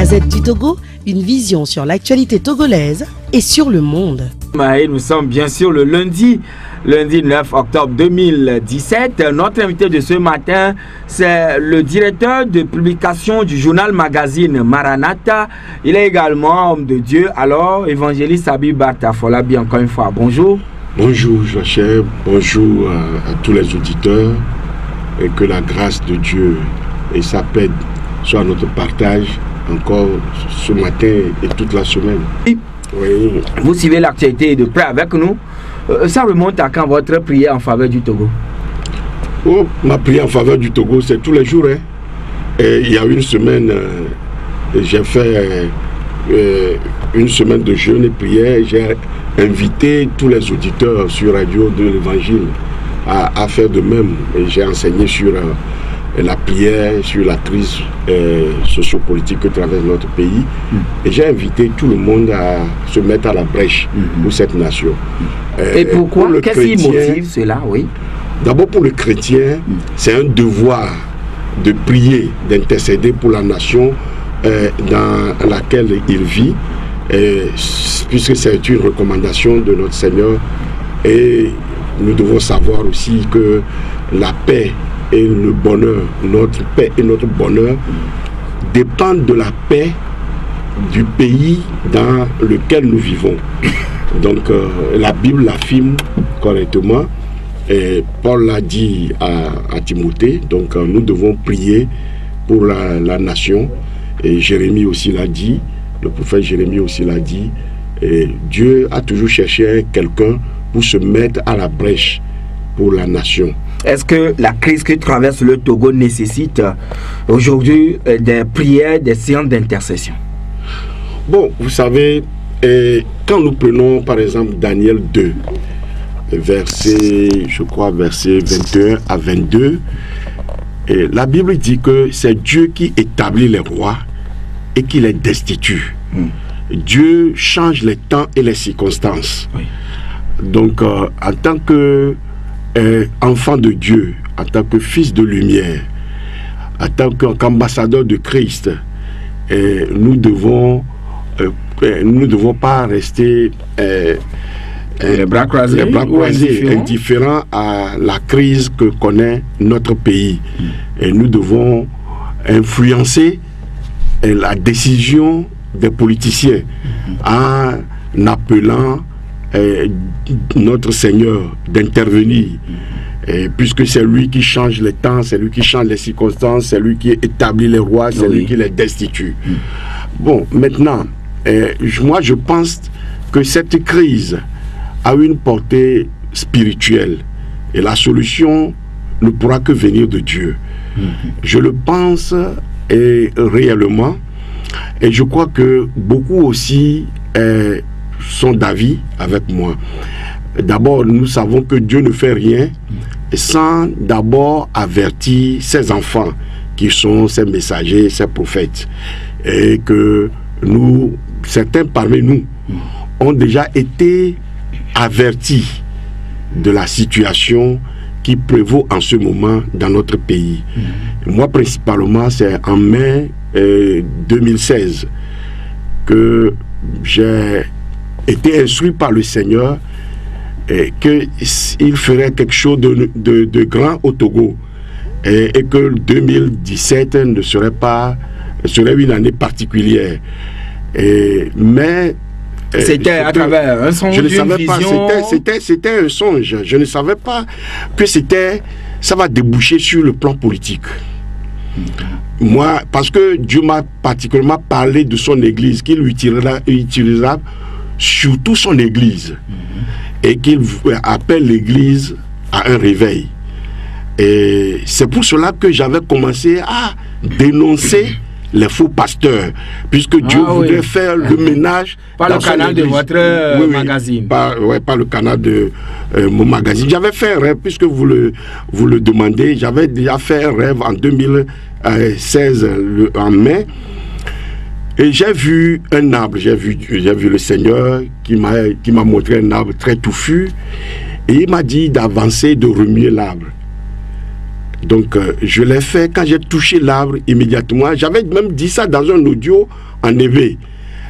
Gazette du Togo, une vision sur l'actualité togolaise et sur le monde. Nous sommes bien sûr le lundi 9 octobre 2017. Notre invité de ce matin, c'est le directeur de publication du journal magazine Maranatha. Il est également homme de Dieu. Alors, évangéliste Habib Barta Folabi, encore une fois, bonjour. Bonjour Joachim, bonjour à tous les auditeurs, et que la grâce de Dieu et sa paix soient notre partage encore ce matin et toute la semaine. Oui. Oui. Vous suivez l'actualité de près avec nous. Ça remonte à quand votre prière en faveur du Togo? Oh, ma prière en faveur du Togo, c'est tous les jours. Hein. Et il y a une semaine, j'ai fait une semaine de jeûne et prière. J'ai invité tous les auditeurs sur Radio de l'Évangile à faire de même. Et j'ai enseigné sur la prière, sur la crise sociopolitique que traverse notre pays. Et j'ai invité tout le monde à se mettre à la brèche pour cette nation. Et pourquoi? Qu'est-ce qui motive cela? Oui. D'abord, pour le chrétien, c'est un devoir de prier, d'intercéder pour la nation dans laquelle il vit, puisque c'est une recommandation de notre Seigneur. Et nous devons savoir aussi que la paix et le bonheur, notre paix et notre bonheur dépendent de la paix du pays dans lequel nous vivons. Donc la Bible l'affirme correctement, et Paul l'a dit à Timothée. Donc nous devons prier pour la nation, et Jérémie aussi l'a dit, le prophète Jérémie aussi l'a dit, et Dieu a toujours cherché quelqu'un pour se mettre à la brèche pour la nation. Est-ce que la crise que traverse le Togo nécessite aujourd'hui des prières, des séances d'intercession? Bon, vous savez, quand nous prenons par exemple Daniel 2, verset 21 à 22, la Bible dit que c'est Dieu qui établit les rois et qui les destitue. Dieu change les temps et les circonstances. Oui. Donc, en tant que enfant de Dieu, en tant que fils de lumière, en tant qu'ambassadeur de Christ, nous devons pas rester les bras croisés, indifférents à la crise que connaît notre pays. Et nous devons influencer la décision des politiciens en appelant notre Seigneur d'intervenir, puisque c'est lui qui change les temps, c'est lui qui change les circonstances, c'est lui qui établit les rois, c'est lui qui les destitue. Bon, maintenant, moi je pense que cette crise a une portée spirituelle et la solution ne pourra que venir de Dieu. Je le pense réellement, et je crois que beaucoup aussi sont d'avis avec moi. D'abord, nous savons que Dieu ne fait rien sans d'abord avertir ses enfants qui sont ses messagers, ses prophètes, et que certains parmi nous ont déjà été avertis de la situation qui prévaut en ce moment dans notre pays. Moi principalement, c'est en mai 2016 que j'ai été instruit par le Seigneur qu'il ferait quelque chose de grand au Togo, et que 2017 serait une année particulière. Mais c'était à travers un songe, je ne savais pas, c'était un songe. Je ne savais pas que ça va déboucher sur le plan politique. Moi, parce que Dieu m'a particulièrement parlé de son église, qu'il utilisera surtout son église, et qu'il appelle l'église à un réveil. Et c'est pour cela que j'avais commencé à dénoncer les faux pasteurs, puisque Dieu voudrait faire le ménage par le canal de votre magazine. Par le canal de mon magazine. J'avais fait un rêve, puisque vous le demandez, j'avais déjà fait un rêve en 2016, en mai, et j'ai vu un arbre, j'ai vu le Seigneur qui m'a montré un arbre très touffu, et il m'a dit d'avancer, de remuer l'arbre. Donc, je l'ai fait quand j'ai touché l'arbre immédiatement. J'avais même dit ça dans un audio en éveil.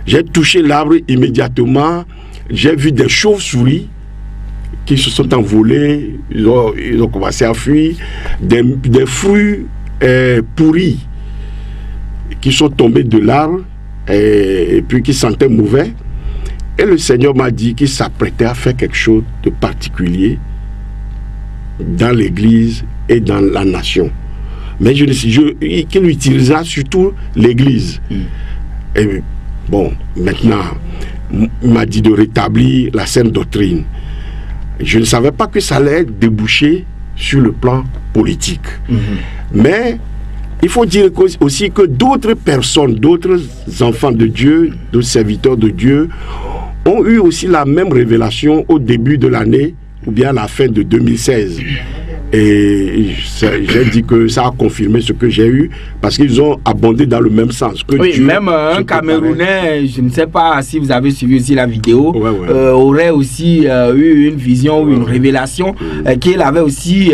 J'ai touché l'arbre immédiatement. J'ai vu des chauves-souris qui se sont envolés, ils ont commencé à fuir, des fruits pourris qui sont tombés de l'arbre et puis qui sentaient mauvais. Et le Seigneur m'a dit qu'il s'apprêtait à faire quelque chose de particulier dans l'Église et dans la nation. Mais qu'il utilisera surtout l'Église. Et bon, maintenant, il m'a dit de rétablir la saine doctrine. Je ne savais pas que ça allait déboucher sur le plan politique. Mais il faut dire aussi que d'autres personnes, d'autres enfants de Dieu, d'autres serviteurs de Dieu, ont eu aussi la même révélation au début de l'année ou bien à la fin de 2016. Et j'ai dit que ça a confirmé ce que j'ai eu parce qu'ils ont abondé dans le même sens. Que oui, Dieu, même un Camerounais, je ne sais pas si vous avez suivi aussi la vidéo, aurait aussi eu une vision ou une révélation qu'il avait aussi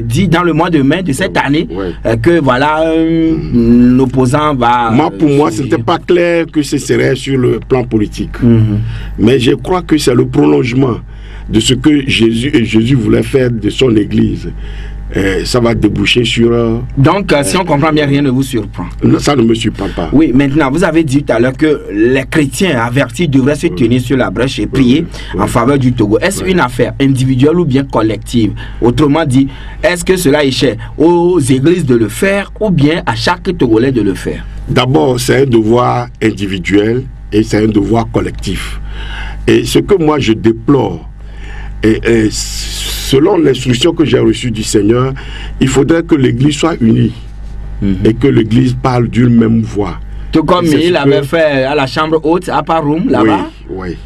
dit dans le mois de mai de cette année que voilà, un opposant va... Pour moi, ce n'était pas clair que ce serait sur le plan politique. Mais je crois que c'est le prolongement de ce que Jésus voulait faire de son Église. Ça va déboucher sur... Donc, si on comprend bien, rien ne vous surprend. Non, ça ne me surprend pas. Oui, maintenant, vous avez dit tout à l'heure que les chrétiens avertis devraient se tenir sur la brèche et prier en faveur du Togo. Est-ce une affaire individuelle ou bien collective? Autrement dit, est-ce que cela échappe aux églises de le faire ou bien à chaque Togolais de le faire? D'abord, c'est un devoir individuel et c'est un devoir collectif. Et ce que moi je déplore, et selon l'instruction que j'ai reçue du Seigneur, il faudrait que l'Église soit unie et que l'Église parle d'une même voix. Tout comme il avait fait à la chambre haute, à Parum, là-bas. Oui,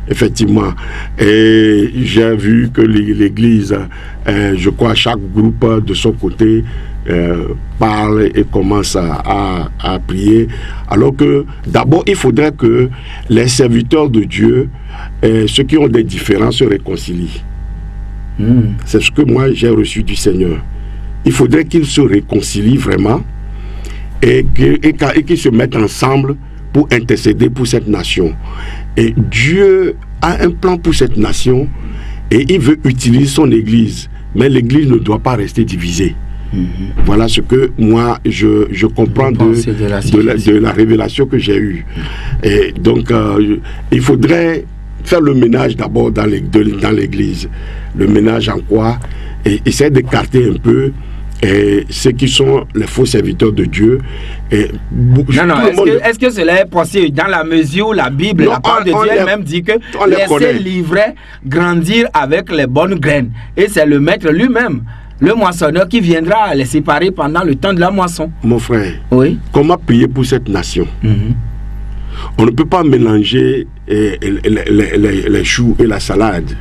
effectivement. Et j'ai vu que l'Église, je crois, chaque groupe de son côté parle et commence à prier. Alors que d'abord, il faudrait que les serviteurs de Dieu, ceux qui ont des différences, se réconcilient. C'est ce que moi j'ai reçu du Seigneur. Il faudrait qu'ils se réconcilient vraiment et qu'ils se mettent ensemble pour intercéder pour cette nation. Et Dieu a un plan pour cette nation et il veut utiliser son Église. Mais l'Église ne doit pas rester divisée. Voilà ce que moi je comprends de la révélation que j'ai eue. Et donc il faudrait faire le ménage d'abord dans l'Église. Le ménage en quoi? Et essayer d'écarter un peu ceux qui sont les faux serviteurs de Dieu. Est-ce que cela est possible dans la mesure où la Bible, la parole de Dieu elle-même dit que laissez l'ivraie grandir avec les bonnes graines. Et c'est le maître lui-même, le moissonneur, qui viendra les séparer pendant le temps de la moisson. Mon frère, comment prier pour cette nation? On ne peut pas mélanger les choux et la salade.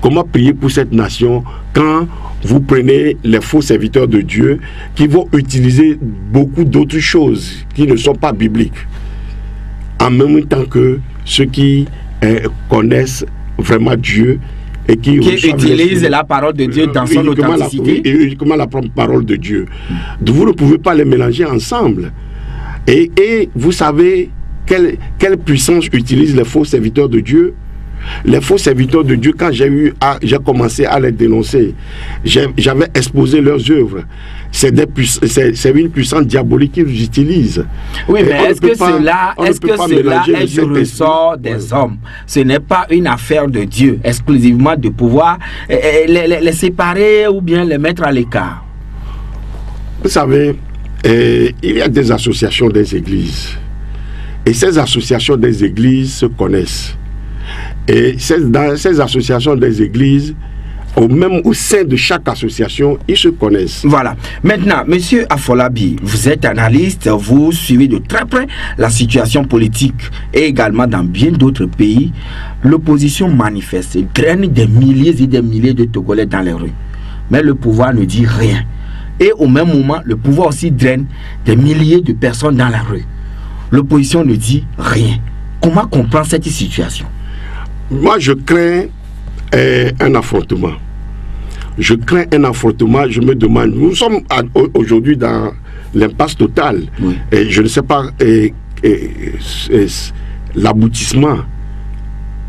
Comment prier pour cette nation quand vous prenez les faux serviteurs de Dieu qui vont utiliser beaucoup d'autres choses qui ne sont pas bibliques, en même temps que ceux qui connaissent vraiment Dieu et qui utilisent la parole de Dieu dans son authenticité. Uniquement la parole de Dieu. Vous ne pouvez pas les mélanger ensemble. Et vous savez quelle puissance utilisent les faux serviteurs de Dieu? Les faux serviteurs de Dieu, quand j'ai commencé à les dénoncer, j'avais exposé leurs œuvres. C'est une puissance diabolique qu'ils utilisent. Oui, mais est-ce que cela est du ressort des hommes? Ce n'est pas une affaire de Dieu, exclusivement de pouvoir les séparer ou bien les mettre à l'écart. Vous savez, il y a des associations des églises. Et ces associations des églises se connaissent. Et dans ces associations des églises, même au sein de chaque association, ils se connaissent. Voilà. Maintenant, Monsieur Afolabi, vous êtes analyste, vous suivez de très près la situation politique et également dans bien d'autres pays. L'opposition manifeste, draine des milliers et des milliers de Togolais dans les rues. Mais le pouvoir ne dit rien. Et au même moment, le pouvoir aussi draine des milliers de personnes dans la rue. L'opposition ne dit rien. Comment comprendre cette situation? Moi, je crains un affrontement. je crains un affrontement. Je me demande, nous sommes aujourd'hui dans l'impasse totale. Oui. Et je ne sais pas l'aboutissement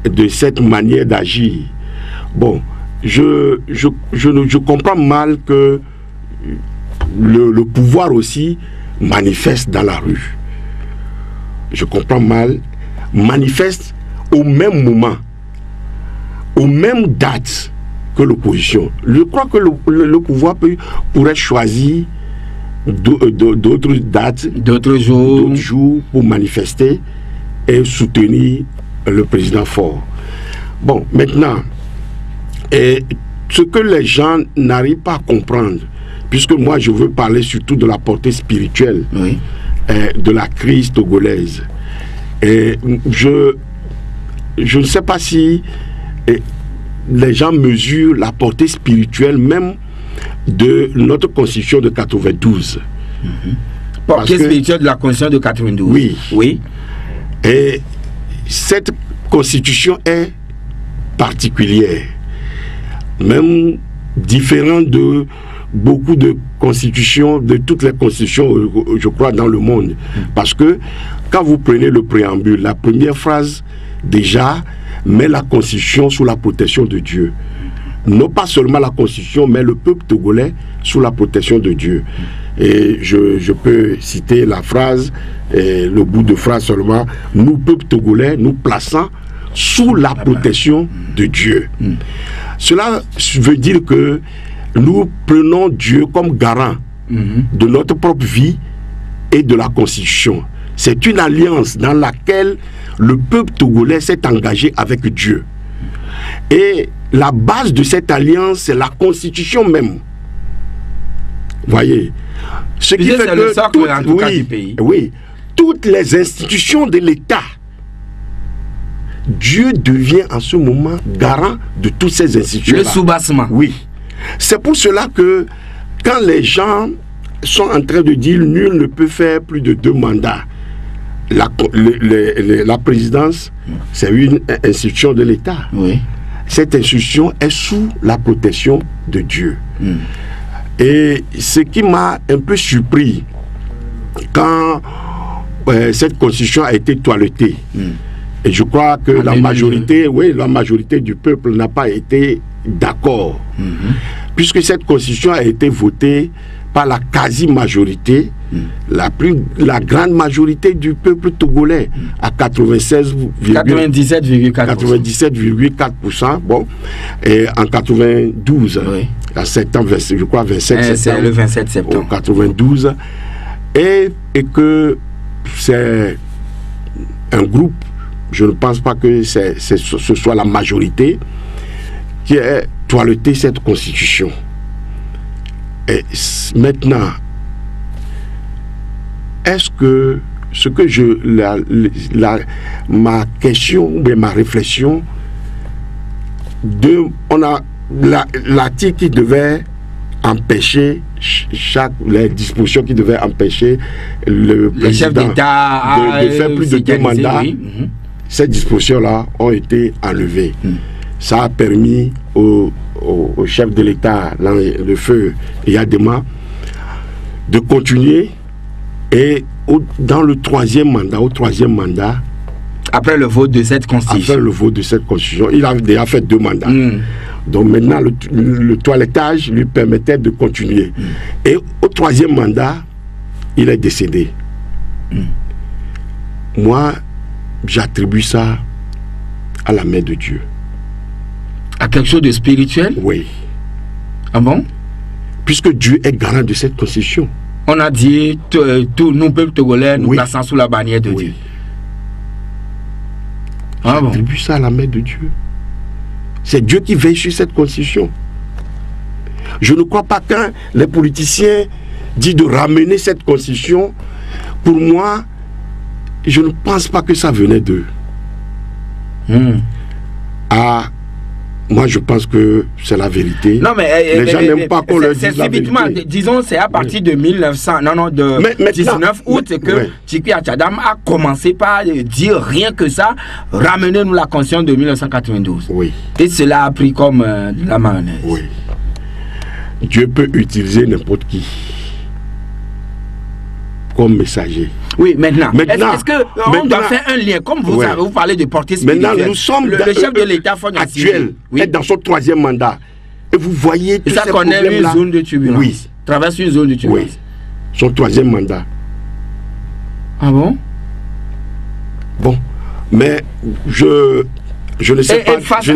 de cette manière d'agir. Bon, je comprends mal que le pouvoir aussi manifeste dans la rue. Je comprends mal, manifeste au même moment, aux mêmes dates que l'opposition. Je crois que le pouvoir pourrait choisir d'autres dates, d'autres jours pour manifester et soutenir le président Faure. Bon, maintenant, ce que les gens n'arrivent pas à comprendre, puisque moi je veux parler surtout de la portée spirituelle, oui, de la crise togolaise. Et je ne sais pas si les gens mesurent la portée spirituelle même de notre constitution de 92. Portée spirituelle de la constitution de 92. Oui. Oui. Et cette constitution est particulière, même différente de beaucoup de constitutions, de toutes les constitutions, je crois, dans le monde. Parce que quand vous prenez le préambule, la première phrase déjà met la constitution sous la protection de Dieu. Non pas seulement la constitution, mais le peuple togolais sous la protection de Dieu. Et je peux citer la phrase, le bout de phrase seulement: nous, peuple togolais, nous plaçons sous la protection de Dieu. Cela veut dire que nous prenons Dieu comme garant de notre propre vie et de la Constitution. C'est une alliance dans laquelle le peuple togolais s'est engagé avec Dieu. Et la base de cette alliance, c'est la Constitution même. Voyez, ce qui fait que toutes les institutions de l'État, Dieu devient en ce moment garant de toutes ces institutions. Le soubassement. Oui. C'est pour cela que quand les gens sont en train de dire nul ne peut faire plus de 2 mandats, la présidence, c'est une institution de l'État. Oui. Cette institution est sous la protection de Dieu. Et ce qui m'a un peu surpris quand cette constitution a été toilettée, et je crois que la majorité du peuple n'a pas été d'accord, puisque cette constitution a été votée par la quasi-majorité, la grande majorité du peuple togolais, à 97,4%. Bon, et en 92, en septembre, je crois 27 septembre. C'est le 27 septembre. 92. Et que c'est un groupe, je ne pense pas que ce soit la majorité, qui a toiletté cette constitution. Et maintenant, est-ce que ce que ma question, ma réflexion, on a l'article qui devait empêcher les dispositions qui devaient empêcher le président d'État de faire plus de 2 mandats. Ces dispositions-là ont été enlevées. Ça a permis au chef de l'État, le feu Yadema, de continuer, et dans le 3e mandat, après le vote de cette constitution, il a déjà fait 2 mandats. Donc maintenant, le toilettage lui permettait de continuer. Et au 3e mandat, il est décédé. Moi, j'attribue ça à la main de Dieu. À quelque chose de spirituel? Oui. Ah bon? Puisque Dieu est garant de cette constitution. On a dit, tous nous, peuple togolais, nous plaçons sous la bannière de Dieu. J'attribue ça à la main de Dieu. C'est Dieu qui veille sur cette constitution. Je ne crois pas quand les politiciens disent de ramener cette constitution, pour moi, je ne pense pas que ça venait d'eux. Moi, je pense que c'est la vérité. Non, mais les gens n'aiment pas qu'on leur dise la vérité. Disons, c'est à partir de 1900, 19 août que Tchikwi Atchadam a commencé par dire rien que ça, ramenez-nous la constitution de 1992. Oui. Et cela a pris comme la mayonnaise. Oui. Dieu peut utiliser n'importe qui comme messager. Oui, maintenant est-ce qu'on doit faire un lien, comme vous, vous parlez de portée spirituelle. Maintenant, nous sommes le chef de l'État actuel est dans son 3e mandat. Et vous voyez tous ces problèmes-là. Ça connaît une zone de turbulence. Oui. Traverse une zone de turbulence. Oui. Son 3e mandat. Ah bon? Bon. Mais je ne sais pas. Face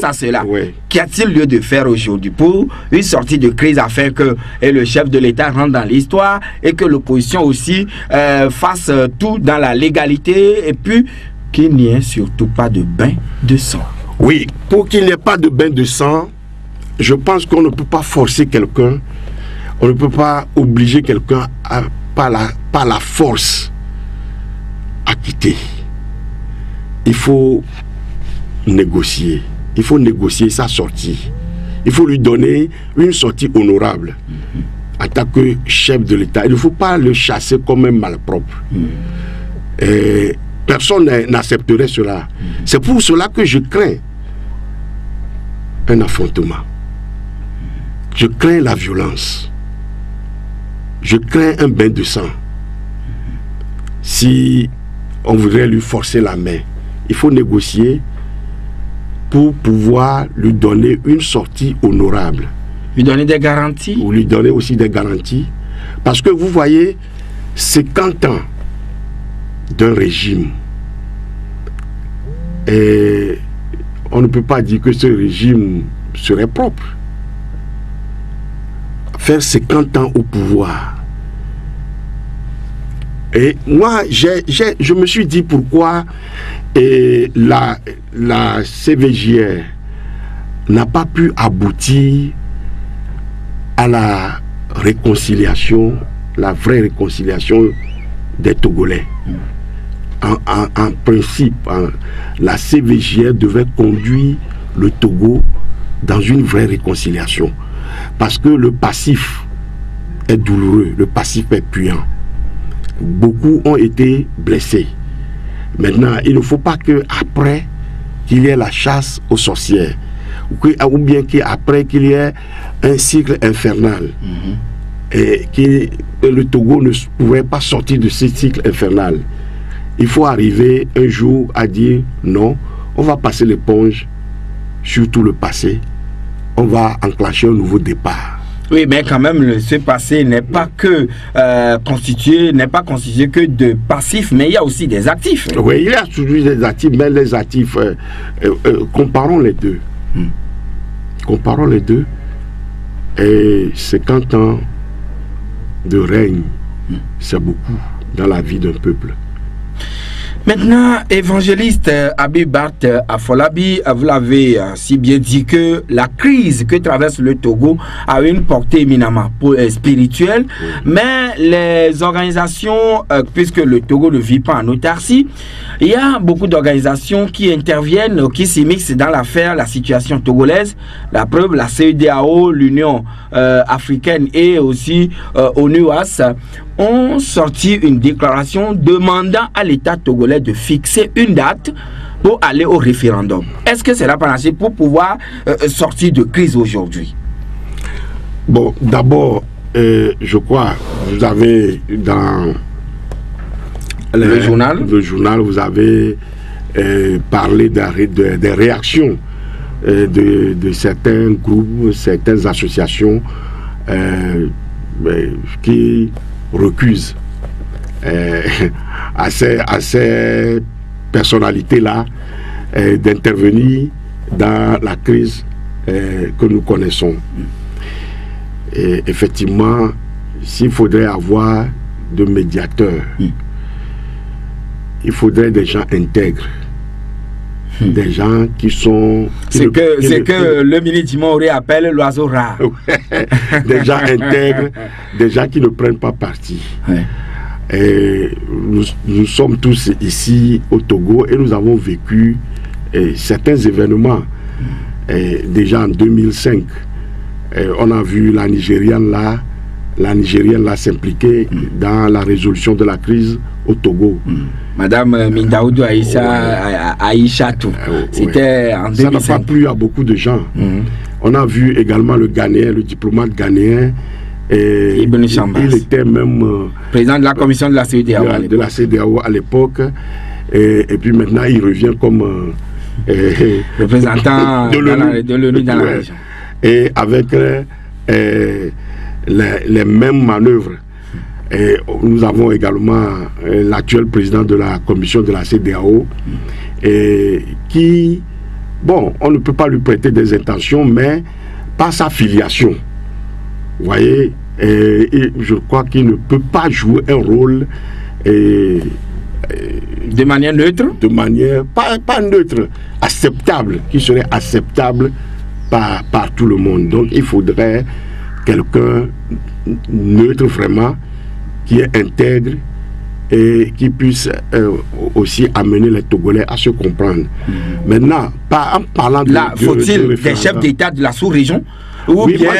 à cela, qu'y a-t-il lieu de faire aujourd'hui pour une sortie de crise afin que le chef de l'État rentre dans l'histoire et que l'opposition aussi fasse tout dans la légalité et puis qu'il n'y ait surtout pas de bain de sang? Oui, pour qu'il n'y ait pas de bain de sang, je pense qu'on ne peut pas forcer quelqu'un, on ne peut pas obliger quelqu'un par la force à quitter. Il faut négocier. Il faut négocier sa sortie. Il faut lui donner une sortie honorable en tant que chef de l'État. Il ne faut pas le chasser comme un malpropre. Et personne n'accepterait cela. C'est pour cela que je crains un affrontement. Je crains la violence. Je crains un bain de sang. Si on voudrait lui forcer la main, il faut négocier pour pouvoir lui donner une sortie honorable. Lui donner des garanties? Ou lui donner aussi des garanties. Parce que vous voyez, 50 ans d'un régime, et on ne peut pas dire que ce régime serait propre. Faire 50 ans au pouvoir. Et moi, je me suis dit pourquoi la CVJR n'a pas pu aboutir à la réconciliation, la vraie réconciliation des Togolais. En principe, la CVJR devait conduire le Togo dans une vraie réconciliation. Parce que le passif est douloureux, le passif est puant. Beaucoup ont été blessés. Maintenant, il ne faut pas qu'après qu'il y ait la chasse aux sorcières, ou bien qu'après qu'il y ait un cycle infernal, et que le Togo ne pouvait pas sortir de ce cycle infernal. Il faut arriver un jour à dire non, on va passer l'éponge sur tout le passé, on va enclencher un nouveau départ. Oui, mais quand même, ce passé n'est pas que constitué que de passifs, mais il y a aussi des actifs. Oui, il y a toujours des actifs, mais les actifs, comparons les deux. Comparons les deux. Et 50 ans de règne, c'est beaucoup dans la vie d'un peuple. Maintenant, évangéliste Habib Bart Afolabi, vous l'avez si bien dit que la crise que traverse le Togo a une portée éminemment spirituelle, mais les organisations, puisque le Togo ne vit pas en autarcie, il y a beaucoup d'organisations qui interviennent, qui s'immiscent dans l'affaire, la situation togolaise. La preuve, la CEDEAO, l'Union africaine et aussi ONUAS ont sorti une déclaration demandant à l'État togolais de fixer une date pour aller au référendum. Est-ce que c'est la panacée pour pouvoir sortir de crise aujourd'hui? Bon, d'abord, je crois, vous avez dans le journal, vous avez parlé des réactions de certains groupes, certaines associations qui recusent à ces personnalités-là d'intervenir dans la crise que nous connaissons. Et effectivement, s'il faudrait avoir de médiateurs, il faudrait des gens intègres, des gens qui sont... C'est que le ministre Dimoré appelle l'oiseau rare. Des gens intègres, des gens qui ne prennent pas parti. Et nous sommes tous ici au Togo et nous avons vécu certains événements. Déjà en 2005, on a vu la Nigérienne là s'impliquer dans la résolution de la crise au Togo. Madame Mindaoudou Aïchatou, c'était en 2005. Ça n'a pas plu à beaucoup de gens. On a vu également le Ghanéen, le diplomate ghanéen. Ibn Chambas. Il était même président de la commission de la CEDEAO de la CEDEAO à l'époque. Et puis maintenant, il revient comme représentant de l'ONU dans la région. Et avec les mêmes manœuvres. Et nous avons également l'actuel président de la commission de la CEDEAO qui, bon, on ne peut pas lui prêter des intentions, mais par sa filiation. Vous voyez, et je crois qu'il ne peut pas jouer un rôle de manière neutre. De manière, pas neutre, acceptable, qui serait acceptable par tout le monde. Donc il faudrait quelqu'un neutre vraiment, qui est intègre et qui puisse aussi amener les Togolais à se comprendre. Maintenant, en parlant de... Là, faut-il des chefs d'État de la sous-région ou oui, bien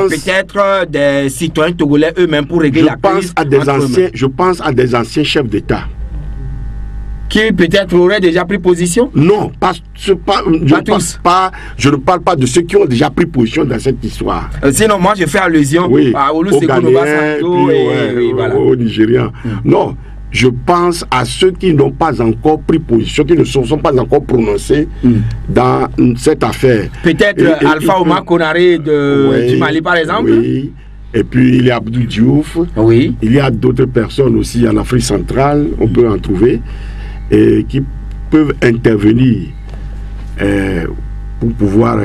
peut-être des citoyens togolais eux-mêmes pour régler la crise? Je pense à des anciens chefs d'État. Qui peut-être auraient déjà pris position? Non, je ne parle pas de ceux qui ont déjà pris position dans cette histoire. Sinon, moi, je fais allusion à Olusegun Obasanjo et voilà. Au Nigérian. Non, je pense à ceux qui n'ont pas encore pris position, qui ne se sont pas encore prononcés dans cette affaire. Peut-être Alpha Oumar Konaré du Mali, par exemple. Oui. Et puis, il y a Abdou Diouf. Oui. Il y a d'autres personnes aussi en Afrique centrale, on peut en trouver. Et qui peuvent intervenir pour pouvoir,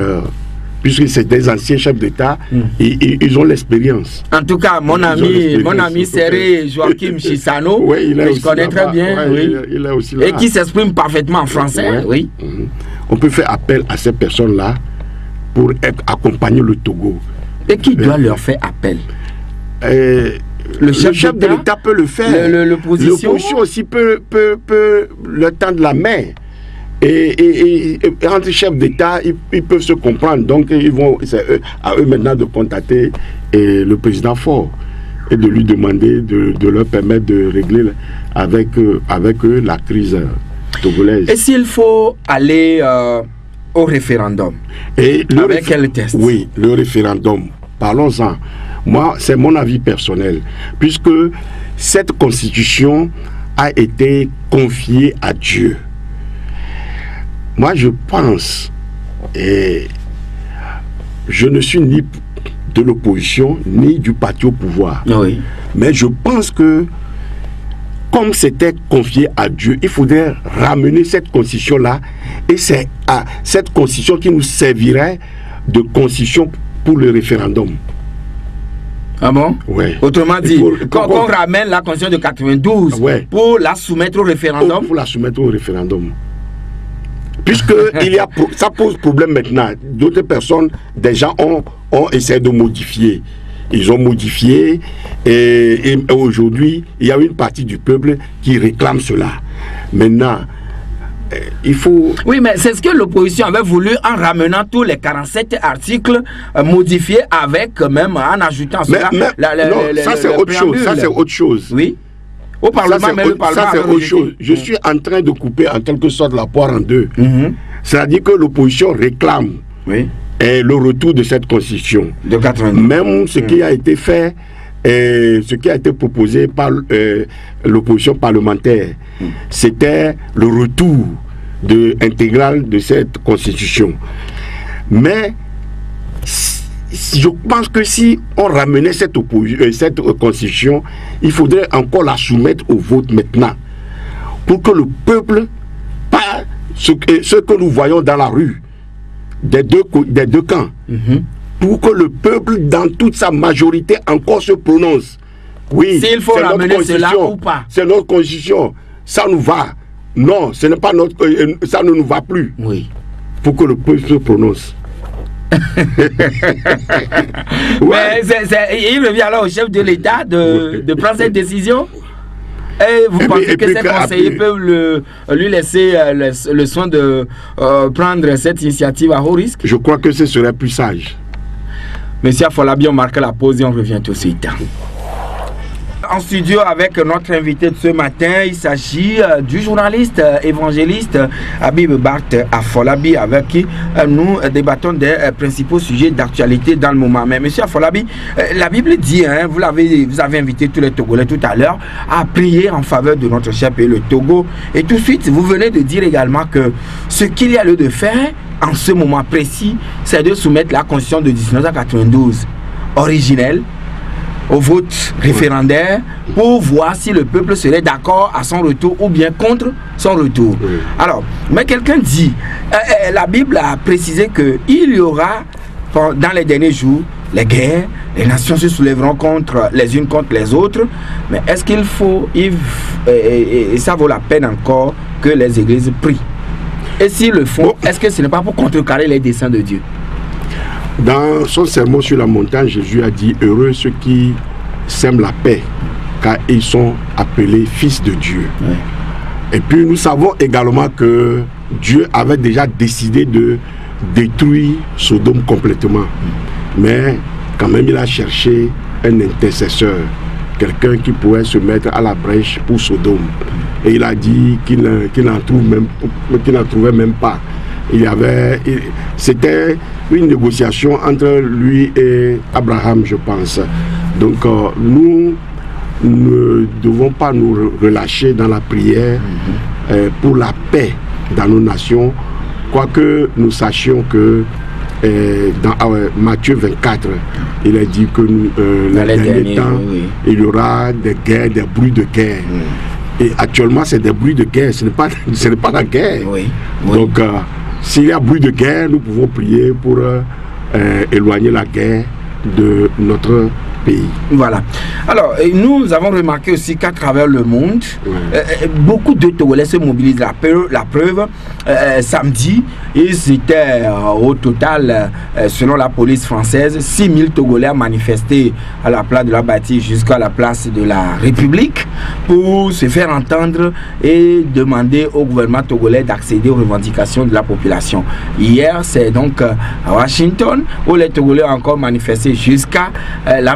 puisque c'est des anciens chefs d'État, et ils ont l'expérience. En tout cas, mon ami serré Joachim Chissano, que je connais très bien, il est aussi là. Et qui s'exprime parfaitement en français. Oui. On peut faire appel à ces personnes-là pour accompagner le Togo. Et qui doit leur faire appel? Le chef de l'État peut le faire. L'opposition aussi peut leur tendre la main. Et entre chefs d'État, ils peuvent se comprendre. Donc, c'est à eux maintenant de contacter le président Faure et de lui demander de leur permettre de régler avec eux la crise togolaise. Et s'il faut aller au référendum, avec quel test? Oui, le référendum. Parlons-en. Moi, c'est mon avis personnel, puisque cette constitution a été confiée à Dieu. Moi, je pense, et je ne suis ni de l'opposition, ni du parti au pouvoir, mais je pense que, comme c'était confié à Dieu, il faudrait ramener cette constitution-là, et c'est à cette constitution qui nous servirait de constitution pour le référendum. Ah bon? Oui. Autrement dit, qu'on ramène la constitution de 92 pour la soumettre au référendum? Pour la soumettre au référendum. Puisque ça pose problème maintenant. D'autres personnes, des gens ont essayé de modifier. Ils ont modifié et aujourd'hui, il y a une partie du peuple qui réclame cela. Maintenant, il faut... Oui, mais c'est ce que l'opposition avait voulu en ramenant tous les 47 articles modifiés avec, même en ajoutant cela. Ça c'est autre chose. Ça c'est autre chose. Oui. Au Parlement, mais le Parlement... Ça c'est autre chose. Je suis en train de couper en quelque sorte la poire en deux. C'est-à-dire que l'opposition réclame le retour de cette constitution. De 82. Même ce qui a été fait, ce qui a été proposé par l'opposition parlementaire, c'était le retour intégral de cette constitution. Mais je pense que si on ramenait cette constitution, il faudrait encore la soumettre au vote maintenant, pour que le peuple, pas ce que nous voyons dans la rue, des deux camps, pour que le peuple, dans toute sa majorité, encore se prononce. Oui, s'il faut ramener cela ou pas. C'est notre constitution. Ça nous va. Non, ce n'est pas notre... ça ne nous va plus. Oui. Pour que le peuple se prononce. Mais il revient alors au chef de l'État de prendre cette décision. Et vous pensez que ces conseillers peuvent lui laisser le soin de prendre cette initiative à haut risque? Je crois que ce serait plus sage. Monsieur Afolabi, on marque la pause et on revient tout de suite. en studio avec notre invité de ce matin. Il s'agit du journaliste évangéliste Habib Bart Afolabi, avec qui nous débattons des principaux sujets d'actualité dans le moment. Mais monsieur Afolabi, la Bible dit, hein, vous avez invité tous les Togolais tout à l'heure à prier en faveur de notre cher pays, le Togo. Et tout de suite, vous venez de dire également que ce qu'il y a lieu de faire en ce moment précis, c'est de soumettre la constitution de 1992 originelle au vote référendaire pour voir si le peuple serait d'accord à son retour ou bien contre son retour. Oui. Alors, mais quelqu'un dit, la Bible a précisé qu'il y aura dans les derniers jours les guerres, les nations se soulèveront les unes contre les autres, mais est-ce qu'il faut, et ça vaut la peine encore que les églises prient? Et s'ils le font, est-ce que ce n'est pas pour contrecarrer les desseins de Dieu? Dans son sermon sur la montagne, Jésus a dit: heureux ceux qui sèment la paix, car ils sont appelés fils de Dieu. Oui. Et puis nous savons également que Dieu avait déjà décidé de détruire Sodome complètement. Mais quand même, il a cherché un intercesseur, quelqu'un qui pouvait se mettre à la brèche pour Sodome. Et il a dit qu'il n'en trouvait même pas. C'était une négociation entre lui et Abraham, je pense. Donc nous ne devons pas nous relâcher dans la prière pour la paix dans nos nations, quoique nous sachions que dans Matthieu 24, il a dit que dans les derniers temps, il y aura des guerres, des bruits de guerre. Et actuellement, c'est des bruits de guerre, ce n'est pas la guerre. Donc, s'il y a bruit de guerre, nous pouvons prier pour éloigner la guerre de notre pays. Voilà. Alors, nous avons remarqué aussi qu'à travers le monde, beaucoup de Togolais se mobilisent. La preuve, samedi, ils étaient au total, selon la police française, 6000 Togolais à manifester à la place de la Bâtie jusqu'à la place de la République pour se faire entendre et demander au gouvernement togolais d'accéder aux revendications de la population. Hier, c'est donc à Washington où les Togolais ont encore manifesté jusqu'à la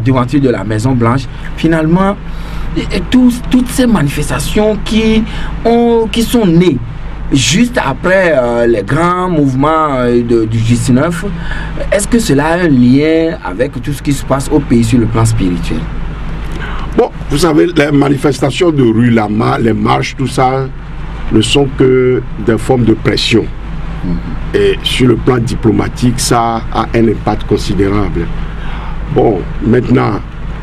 devanture de la Maison Blanche. Finalement, toutes ces manifestations qui sont nées juste après les grands mouvements du 19, est-ce que cela a un lien avec tout ce qui se passe au pays sur le plan spirituel? Bon, vous savez, les manifestations de rue, les marches, tout ça, ne sont que des formes de pression. Et sur le plan diplomatique, ça a un impact considérable. Bon, maintenant,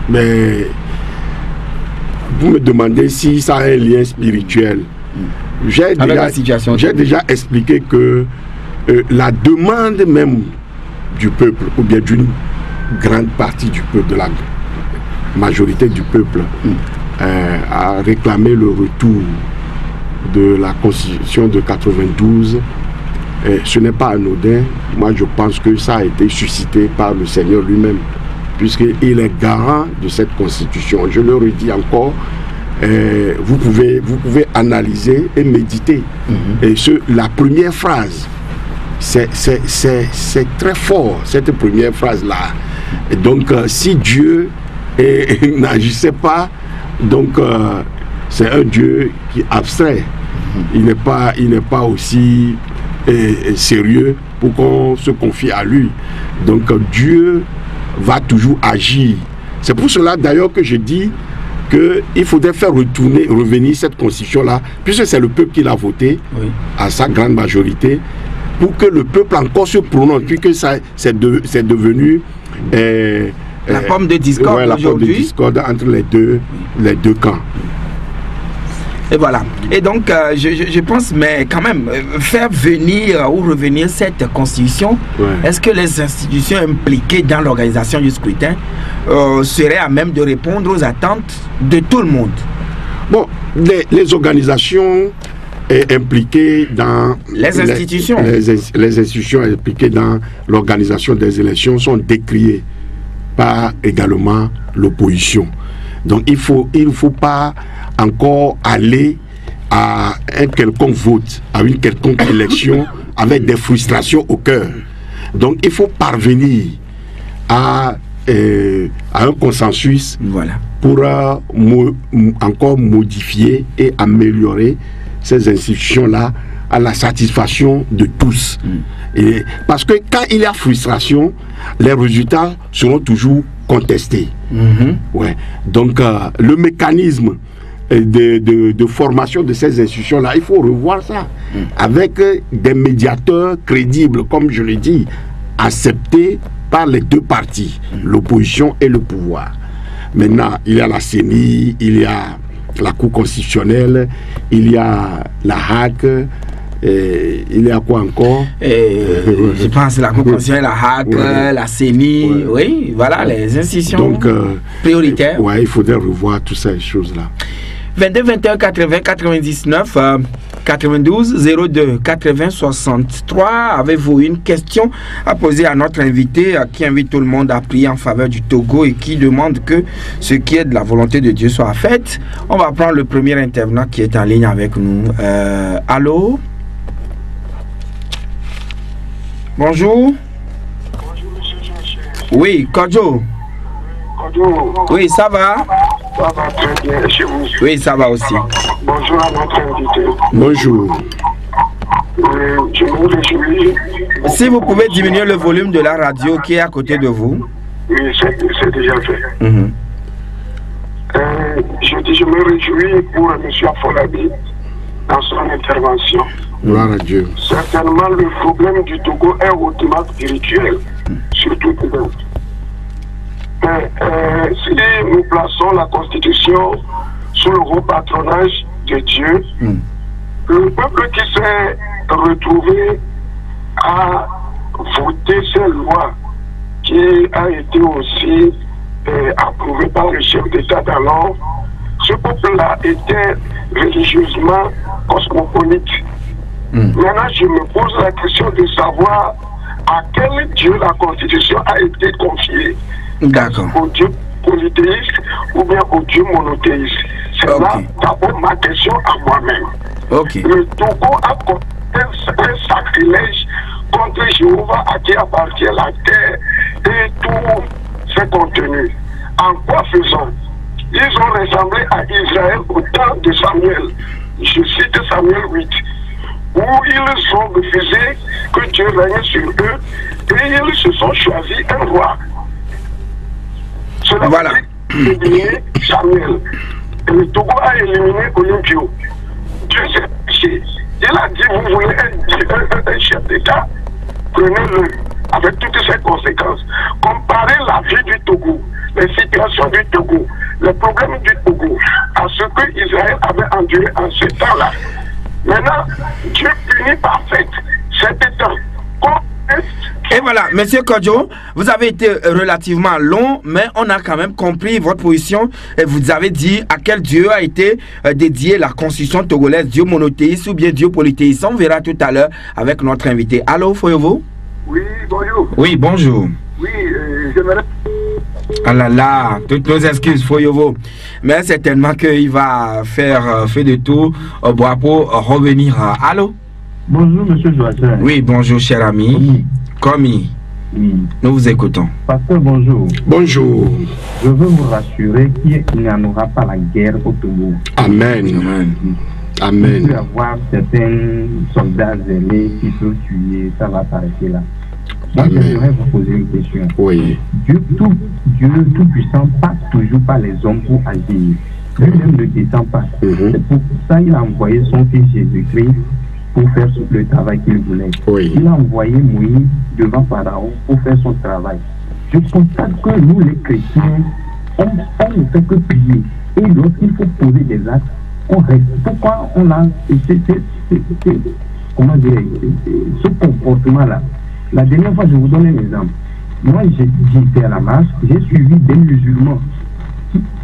mais vous me demandez si ça a un lien spirituel. J'ai déjà expliqué que la demande même du peuple, ou bien d'une grande partie du peuple, de la majorité du peuple, a réclamé le retour de la Constitution de 92. Ce n'est pas anodin. Moi, je pense que ça a été suscité par le Seigneur lui-même, puisqu'il est garant de cette Constitution. Je le redis encore, vous pouvez analyser et méditer. Et la première phrase, c'est très fort, cette première phrase-là. Donc, si Dieu n'agissait pas, donc c'est un Dieu qui est abstrait. Il n'est pas aussi sérieux pour qu'on se confie à lui. Donc Dieu va toujours agir. C'est pour cela d'ailleurs que je dis qu'il faudrait faire revenir cette constitution-là, puisque c'est le peuple qui l'a voté, à sa grande majorité, pour que le peuple encore se prononce, puisque c'est devenu la pomme de discorde la pomme de discorde entre les deux camps. Et voilà. Et donc, je pense, mais quand même, faire venir ou revenir cette constitution, est-ce que les institutions impliquées dans l'organisation du scrutin seraient à même de répondre aux attentes de tout le monde? Bon, les organisations impliquées dans... Les institutions. Les institutions impliquées dans l'organisation des élections sont décriées par également l'opposition. Donc, il ne faut pas encore aller à un quelconque vote, à une quelconque élection avec des frustrations au cœur. Donc il faut parvenir à un consensus pour encore modifier et améliorer ces institutions-là à la satisfaction de tous. Et parce que quand il y a frustration, les résultats seront toujours contestés. Ouais. Donc, le mécanisme de formation de ces institutions-là, il faut revoir ça avec des médiateurs crédibles, comme je l'ai dit, acceptés par les deux partis, l'opposition et le pouvoir. Maintenant, il y a la CENI, il y a la Cour constitutionnelle, il y a la HAC, il y a quoi encore? Je pense la Cour constitutionnelle, la HAC, la CENI, oui, voilà les institutions donc, prioritaires. Oui, il faudrait revoir toutes ces choses-là. 22 21 80 99 92 02 80 63. Avez-vous une question à poser à notre invité qui invite tout le monde à prier en faveur du Togo et qui demande que ce qui est de la volonté de Dieu soit fait? On va prendre le premier intervenant qui est en ligne avec nous. Allô? Bonjour. Bonjour, monsieur Jean-Cher. Oui, Kodjo. Oui, ça va? Ça va très bien chez vous. Oui, ça va aussi. Bonjour à notre invité. Bonjour. Je me réjouis. Si vous pouvez diminuer le volume de la radio qui est à côté de vous. Oui, c'est déjà fait. Je me réjouis pour M. Afolabi dans son intervention. Gloire à Dieu. Certainement, le problème du Togo est hautement spirituel, surtout pour nous. Si nous plaçons la Constitution sous le haut patronage de Dieu, le peuple qui s'est retrouvé à voter ces lois qui a été aussi approuvée par le chef d'État d'alors, ce peuple-là était religieusement cosmopolite. Maintenant, je me pose la question de savoir à quel Dieu la Constitution a été confiée. D'accord. Au Dieu polythéiste ou bien au Dieu monothéiste. C'est là d'abord ma question à moi-même. Le Togo a commis un sacrilège contre Jéhovah à qui appartient la terre et tous ses contenus. En quoi faisant? Ils ont ressemblé à Israël au temps de Samuel. Je cite Samuel 8. Où ils ont refusé que Dieu règne sur eux et ils se sont choisis un roi. Cela voilà. Éliminé Samuel. Et le Togo a éliminé Olympio. Dieu s'est péché. Il a dit, vous voulez un chef d'État, prenez-le avec toutes ses conséquences. Comparez la vie du Togo, les situations du Togo, les problèmes du Togo à ce que Israël avait enduré en ce temps-là. Maintenant, Dieu punit par fait cet État. Et voilà, Monsieur Kodjo, vous avez été relativement long, mais on a quand même compris votre position et vous avez dit à quel Dieu a été dédiée la constitution togolaise, Dieu monothéiste ou bien Dieu polythéiste. On verra tout à l'heure avec notre invité. Allô, Foyovo? Oui, bonjour. Oui, bonjour. Oui, j'aimerais... Ah là là, toutes nos excuses, Foyovo. Mais certainement qu'il va faire fait de tout pour revenir. Allô? Bonjour, monsieur Joachim. Oui, bonjour, cher ami. Commis. Oui. Nous vous écoutons. Pasteur, bonjour. Bonjour. Je veux vous rassurer qu'il n'y en aura pas la guerre au Togo. Amen. Amen. Amen. Il peut y avoir certains soldats zélés qui peuvent tuer, ça va s'arrêter là. Moi, j'aimerais vous poser une question. Oui. Dieu tout puissant passe toujours par les hommes pour agir. Lui-même ne descend pas. C'est pour ça qu'il a envoyé son fils Jésus-Christ pour faire le travail qu'il voulait. Oui. Il a envoyé Moïse devant Pharaon pour faire son travail. Je constate que nous, les chrétiens, on ne fait que prier. Et lorsqu'il faut poser des actes, on reste. Pourquoi on a comment dire, ce comportement-là? La dernière fois, je vous donne un exemple. Moi, j'étais à la marche, j'ai suivi des musulmans.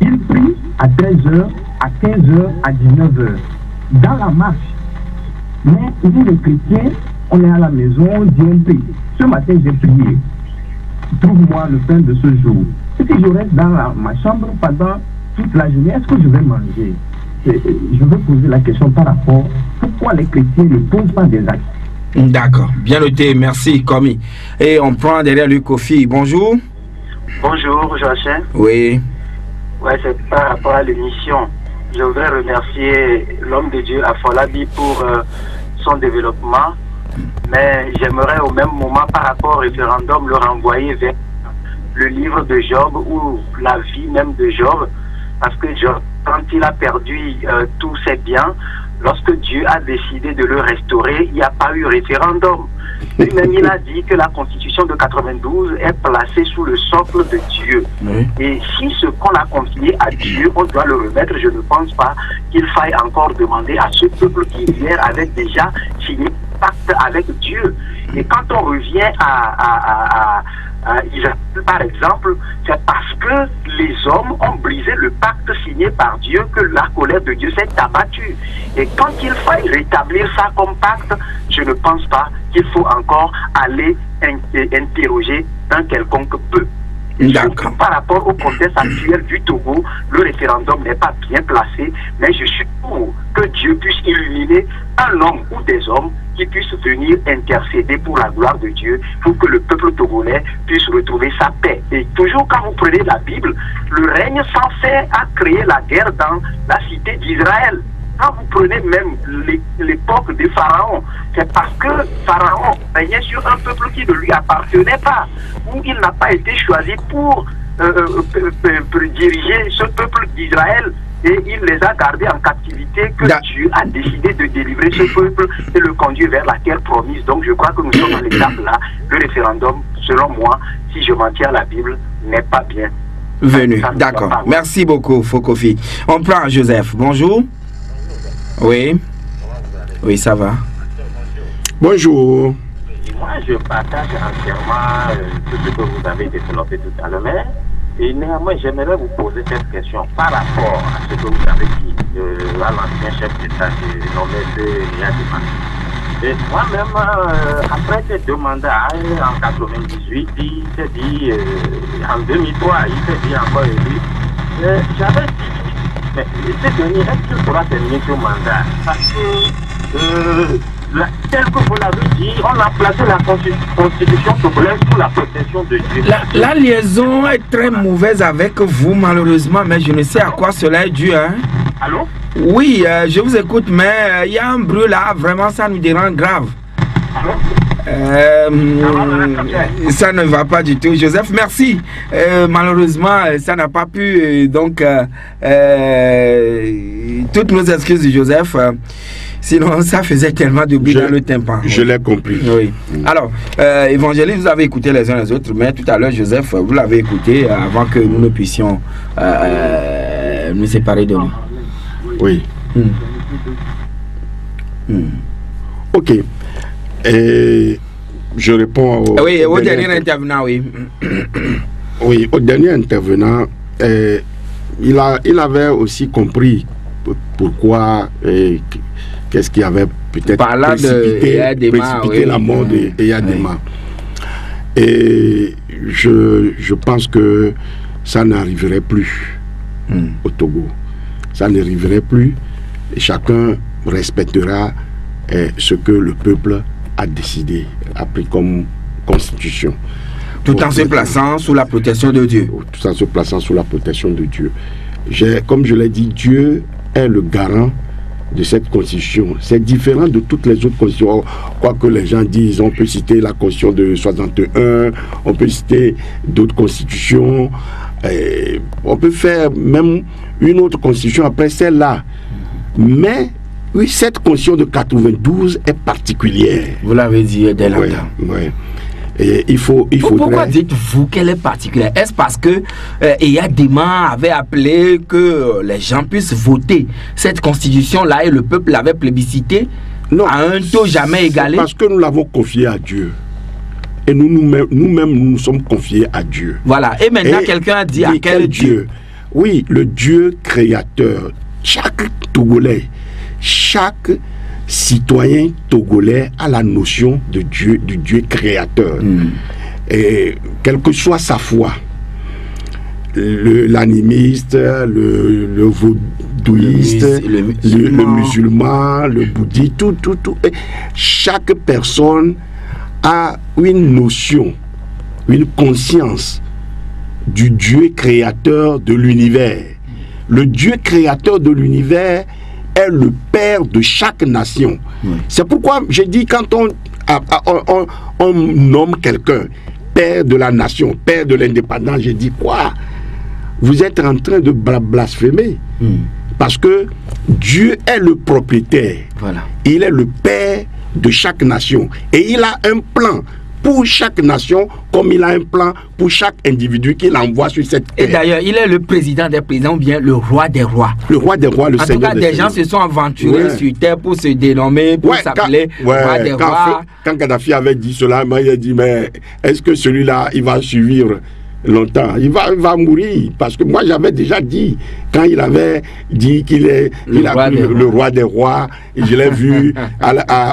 Ils prient à 13h, à 15h, à 19h. Dans la marche. Mais nous, les chrétiens, on est à la maison, on dit on prie. Ce matin, j'ai prié. Trouve-moi le pain de ce jour. Et si je reste dans ma chambre pendant toute la journée, est-ce que je vais manger? Je veux poser la question par rapport à pourquoi les chrétiens ne posent pas des actes. D'accord, bien noté, merci, commis. Et on prend derrière lui Kofi. Bonjour. Bonjour, Joachim. Oui. Ouais, c'est par rapport à l'émission. Je voudrais remercier l'homme de Dieu Afolabi pour son développement, mais j'aimerais au même moment, par rapport au référendum, le renvoyer vers le livre de Job ou la vie même de Job, parce que Job, quand il a perdu tous ses biens, lorsque Dieu a décidé de le restaurer, il n'y a pas eu référendum. Lui-même, il a dit que la constitution de 92 est placée sous le socle de Dieu. Oui. Et si ce qu'on a confié à Dieu, on doit le remettre, je ne pense pas qu'il faille encore demander à ce peuple qui hier avait déjà signé un pacte avec Dieu. Et quand on revient à Israël, par exemple, c'est parce que les hommes ont brisé le pacte signé par Dieu que la colère de Dieu s'est abattue. Et quand il faille rétablir ça comme pacte, je ne pense pas qu'il faut encore aller interroger un quelconque peuple. Surtout par rapport au contexte actuel du Togo, le référendum n'est pas bien placé, mais je suis pour que Dieu puisse illuminer un homme ou des hommes qui puissent venir intercéder pour la gloire de Dieu, pour que le peuple togolais puisse retrouver sa paix. Et toujours quand vous prenez la Bible, le règne censé a créé la guerre dans la cité d'Israël. Quand vous prenez même l'époque de Pharaon, c'est parce que Pharaon régnait sur un peuple qui ne lui appartenait pas, où il n'a pas été choisi pour diriger ce peuple d'Israël, et il les a gardés en captivité, que Dieu a décidé de délivrer ce peuple et le conduire vers la terre promise. Donc je crois que nous sommes à l'étape là. Le référendum, selon moi, si je m'en tiens à la Bible, n'est pas bien venu. D'accord. Merci beaucoup, Fokofi. On prend Joseph. Bonjour. Oui. Oui, ça va. Bonjour. Moi, je partage entièrement tout ce que vous avez développé tout à l'heure. Et néanmoins, j'aimerais vous poser cette question par rapport à ce que vous avez dit à l'ancien chef d'État nommé de Yadima. Et moi-même, après ces deux mandats, en 98, il s'est dit, en 2003, il s'est dit encore élu. J'avais dit, mais cette année, est-ce qu'il pourra terminer ce mandat? Parce que, tel que vous l'avez dit, on a placé la constitution togolaise sous la protection de Dieu. La liaison est très mauvaise avec vous, malheureusement, mais je ne sais à quoi cela est dû. Hein? Allô? Oui, je vous écoute, mais il y a un bruit là, vraiment, ça nous dérange grave. Ça ne va pas du tout. Joseph, merci. Malheureusement, ça n'a pas pu. Donc, toutes nos excuses, Joseph. Sinon, ça faisait tellement de bruit dans le tympan. Je l'ai compris. Oui. Alors, évangéliste, vous avez écouté les uns les autres, mais tout à l'heure, Joseph, vous l'avez écouté avant que nous ne puissions nous séparer de lui. Oui. Ok. Et je réponds au dernier intervenant, oui. Oui, au dernier intervenant, il avait aussi compris pourquoi, qu'est-ce qui avait peut-être précipité la mort d'Eyadema. Et je pense que ça n'arriverait plus au Togo. Ça n'arriverait plus et chacun respectera ce que le peuple a décidé, a pris comme constitution. Tout en se plaçant sous la protection de Dieu. Tout en se plaçant sous la protection de Dieu. Comme je l'ai dit, Dieu est le garant de cette constitution. C'est différent de toutes les autres constitutions. Quoi que les gens disent, on peut citer la constitution de 61, on peut citer d'autres constitutions, on peut faire même une autre constitution après celle-là. Mais oui, cette constitution de 92 est particulière. Vous l'avez dit dès longtemps. Oui. Et pourquoi dites-vous qu'elle est particulière? Est-ce parce que Eyadema avait appelé que les gens puissent voter cette constitution-là et le peuple l'avait plébiscité à un taux jamais égalé? Parce que nous l'avons confié à Dieu. Et nous-mêmes, nous sommes confiés à Dieu. Voilà. Et maintenant, quelqu'un a dit à quel Dieu? Oui, le Dieu créateur. Chaque Togolais, chaque citoyen togolais a la notion de Dieu, du Dieu créateur. Et quelle que soit sa foi, l'animiste, le vaudouiste, le musulman, le bouddhiste, tout. Et chaque personne a une notion, une conscience du Dieu créateur de l'univers. Le Dieu créateur de l'univers est le père de chaque nation. C'est pourquoi j'ai dit, quand on nomme quelqu'un père de la nation, père de l'indépendance, j'ai dit quoi? Vous êtes en train de blasphémer. Parce que Dieu est le propriétaire. Voilà. Il est le père de chaque nation. Et il a un plan pour chaque nation, comme il a un plan pour chaque individu qu'il envoie sur cette terre. Et d'ailleurs, il est le président des présidents ou bien le roi des rois. Le roi des rois, le Seigneur. En tout cas, des gens se sont aventurés sur terre pour se dénommer, pour s'appeler roi des rois. Quand Kadhafi avait dit cela, il a dit, mais est-ce que celui-là, il va survivre longtemps? Il va mourir. Parce que moi, j'avais déjà dit, quand il avait dit qu'il est le roi des rois, et je l'ai vu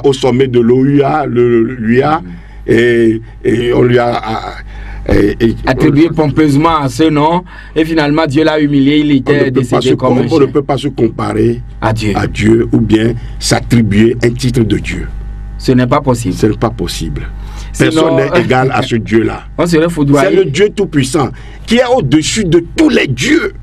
au sommet de l'OUA, l'UA, et on lui a attribué pompeusement à ce nom, et finalement Dieu l'a humilié, il était décédé comme un chien. On ne peut pas se comparer à Dieu ou bien s'attribuer un titre de Dieu. Ce n'est pas possible. Ce n'est pas possible. Personne n'est égal à ce Dieu-là. On serait foudroyé. C'est le Dieu Tout-Puissant qui est au-dessus de tous les dieux.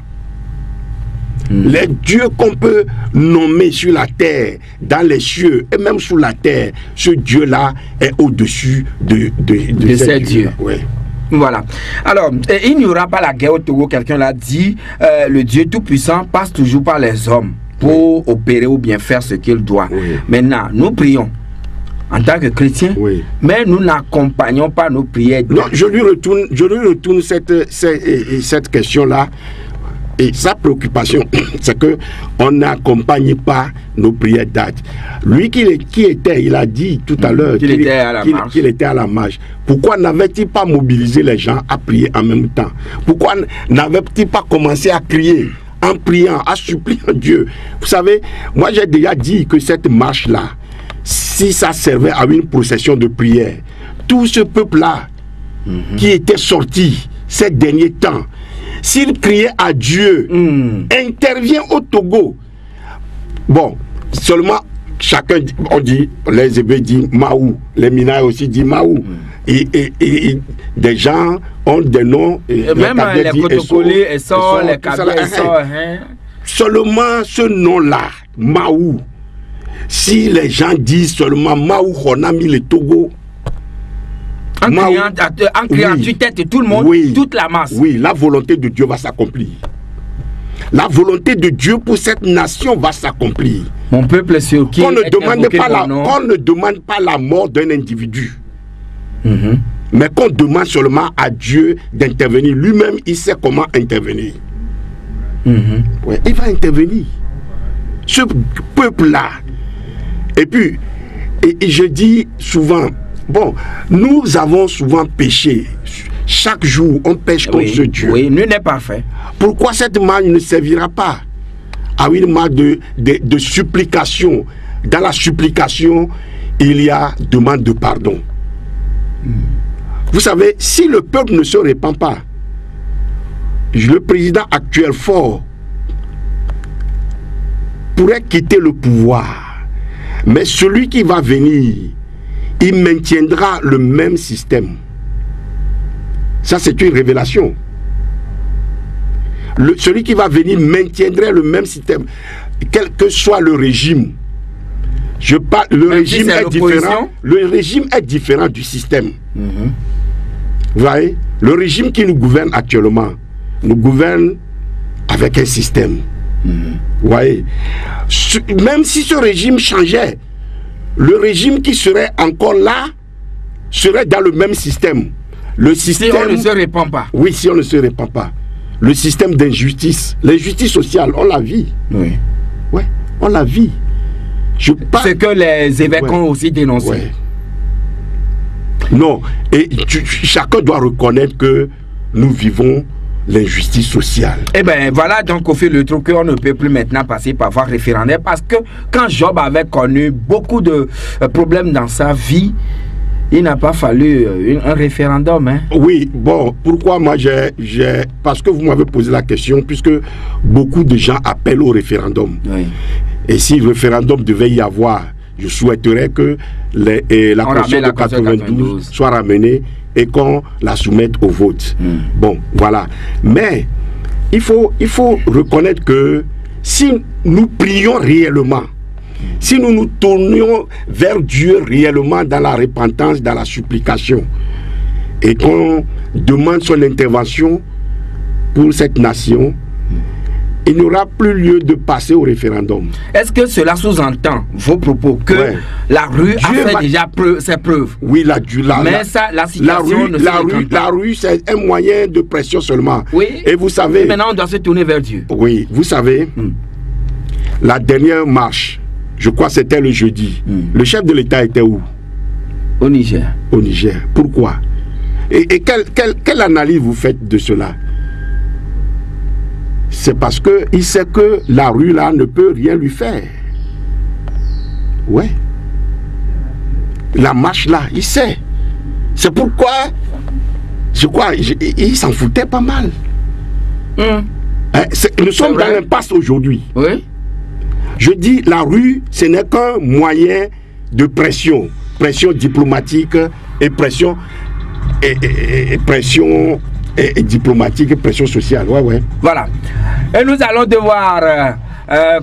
Les dieux qu'on peut nommer sur la terre, dans les cieux et même sous la terre, ce Dieu-là est au-dessus de ces dieux. Ouais. Voilà. Alors, il n'y aura pas la guerre au Togo, quelqu'un l'a dit. Le Dieu Tout-Puissant passe toujours par les hommes pour opérer ou bien faire ce qu'il doit. Maintenant, nous prions en tant que chrétiens, mais nous n'accompagnons pas nos prières. Non, je lui retourne cette question-là. Et sa préoccupation, c'est qu'on n'accompagne pas nos prières d'actes. Lui il a dit tout à l'heure qu'il était à la marche. Pourquoi n'avait-il pas mobilisé les gens à prier en même temps? Pourquoi n'avait-il pas commencé à crier, en priant, à supplier Dieu? Vous savez, moi j'ai déjà dit que cette marche-là, si ça servait à une procession de prière, tout ce peuple-là qui était sorti ces derniers temps, s'il criait à Dieu, intervient au Togo. Bon, seulement chacun, on dit, les Hébés disent Maou, les Minaï aussi disent Maou. Et des gens ont des noms. Même les Kotokolés, Essor, les Kabé, Essor. Seulement ce nom-là, Maou, si les gens disent seulement Maou, on a mis le Togo. En criant tue-tête tout le monde, toute la masse. Oui, la volonté de Dieu va s'accomplir. La volonté de Dieu pour cette nation va s'accomplir. Mon peuple sur qui on ne demande pas la mort d'un individu. Mais qu'on demande seulement à Dieu d'intervenir. Lui-même, il sait comment intervenir. Ouais, il va intervenir. Ce peuple-là. Et puis, et je dis souvent, bon, nous avons souvent péché. Chaque jour, on pêche contre ce Dieu. Oui, nul n'est parfait. Pourquoi cette marche ne servira pas à une marche de supplication? Dans la supplication, il y a demande de pardon. Vous savez, si le peuple ne se répand pas, le président actuel fort pourrait quitter le pouvoir. Mais celui qui va venir, il maintiendra le même système. Ça, c'est une révélation. Celui qui va venir maintiendrait le même système, quel que soit le régime. Le régime est différent. Le régime est différent du système. Vous voyez, le régime qui nous gouverne actuellement nous gouverne avec un système. Vous voyez, même si ce régime changeait, le régime qui serait encore là serait dans le même système. Le système, si on ne se répand pas. Oui, si on ne se répand pas. Le système d'injustice, l'injustice sociale, on la vit. Oui. Ouais, on la vit. C'est que les évêques ont aussi dénoncé. Ouais. Non, et chacun doit reconnaître que nous vivons l'injustice sociale. Eh bien, voilà donc au fait le truc qu'on ne peut plus maintenant passer par voie référendaire, parce que quand Job avait connu beaucoup de problèmes dans sa vie, il n'a pas fallu un référendum. Hein. Oui, bon, pourquoi moi parce que vous m'avez posé la question, puisque beaucoup de gens appellent au référendum. Oui. Et si le référendum devait y avoir, je souhaiterais que la Constitution de 92 soit ramenée et qu'on la soumette au vote. Bon, voilà. Mais il faut reconnaître que si nous prions réellement, si nous nous tournions vers Dieu réellement dans la repentance, dans la supplication, et qu'on demande son intervention pour cette nation, il n'y aura plus lieu de passer au référendum. Est-ce que cela sous-entend vos propos que la rue a fait déjà ses preuves? Oui, la rue, c'est un moyen de pression seulement. Oui. Et vous savez... Maintenant, on doit se tourner vers Dieu. Oui, vous savez, la dernière marche, je crois que c'était le jeudi, le chef de l'État était où? Au Niger. Au Niger. Pourquoi? Et quelle analyse vous faites de cela? C'est parce qu'il sait que la rue là ne peut rien lui faire. Ouais. La marche là, il sait. C'est pourquoi, je crois, il s'en foutait pas mal. Nous sommes dans l'impasse aujourd'hui. Oui. Je dis, la rue, ce n'est qu'un moyen de pression. Pression diplomatique et pression... pression diplomatique et pression sociale. Voilà. Et nous allons devoir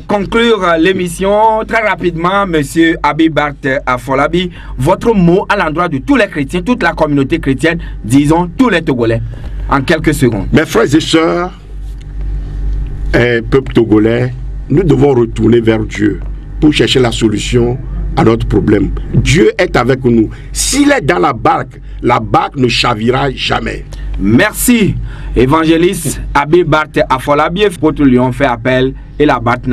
conclure l'émission très rapidement. Monsieur Abibart Afolabi, votre mot à l'endroit de tous les chrétiens, toute la communauté chrétienne, disons tous les Togolais, en quelques secondes. Mes frères et sœurs, peuple togolais, nous devons retourner vers Dieu pour chercher la solution à notre problème. Dieu est avec nous. S'il est dans la barque ne chavira jamais. Merci, évangéliste Abibart Afolabi. Pour lui ont fait appel et la barque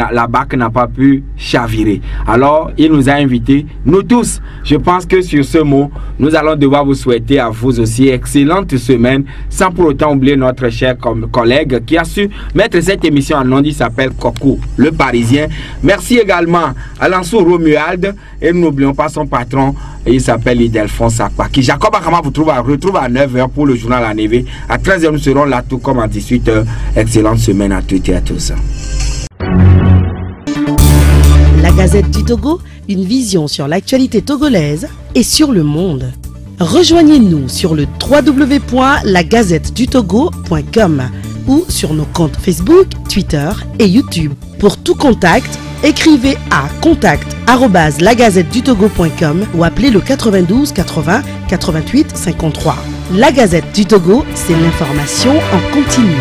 n'a pas pu chavirer. Alors, il nous a invités, nous tous. Je pense que sur ce mot, nous allons devoir vous souhaiter à vous aussi excellente semaine, sans pour autant oublier notre cher collègue qui a su mettre cette émission en ondes. Il s'appelle Coco, le Parisien. Merci également à Lansou Romuald et nous n'oublions pas son patron, il s'appelle Idelphonse Sakpa, qui Jacob Akama vous retrouve à 9h pour le journal à Névé. À 13h, nous serons là tout comme à 18h. Excellente semaine à toutes et à tous. La Gazette du Togo, une vision sur l'actualité togolaise et sur le monde. Rejoignez-nous sur le www.lagazettedutogo.com ou sur nos comptes Facebook, Twitter et YouTube. Pour tout contact, écrivez à contact@lagazettedutogo.com ou appelez le 92 80 88 53. La Gazette du Togo, c'est l'information en continu.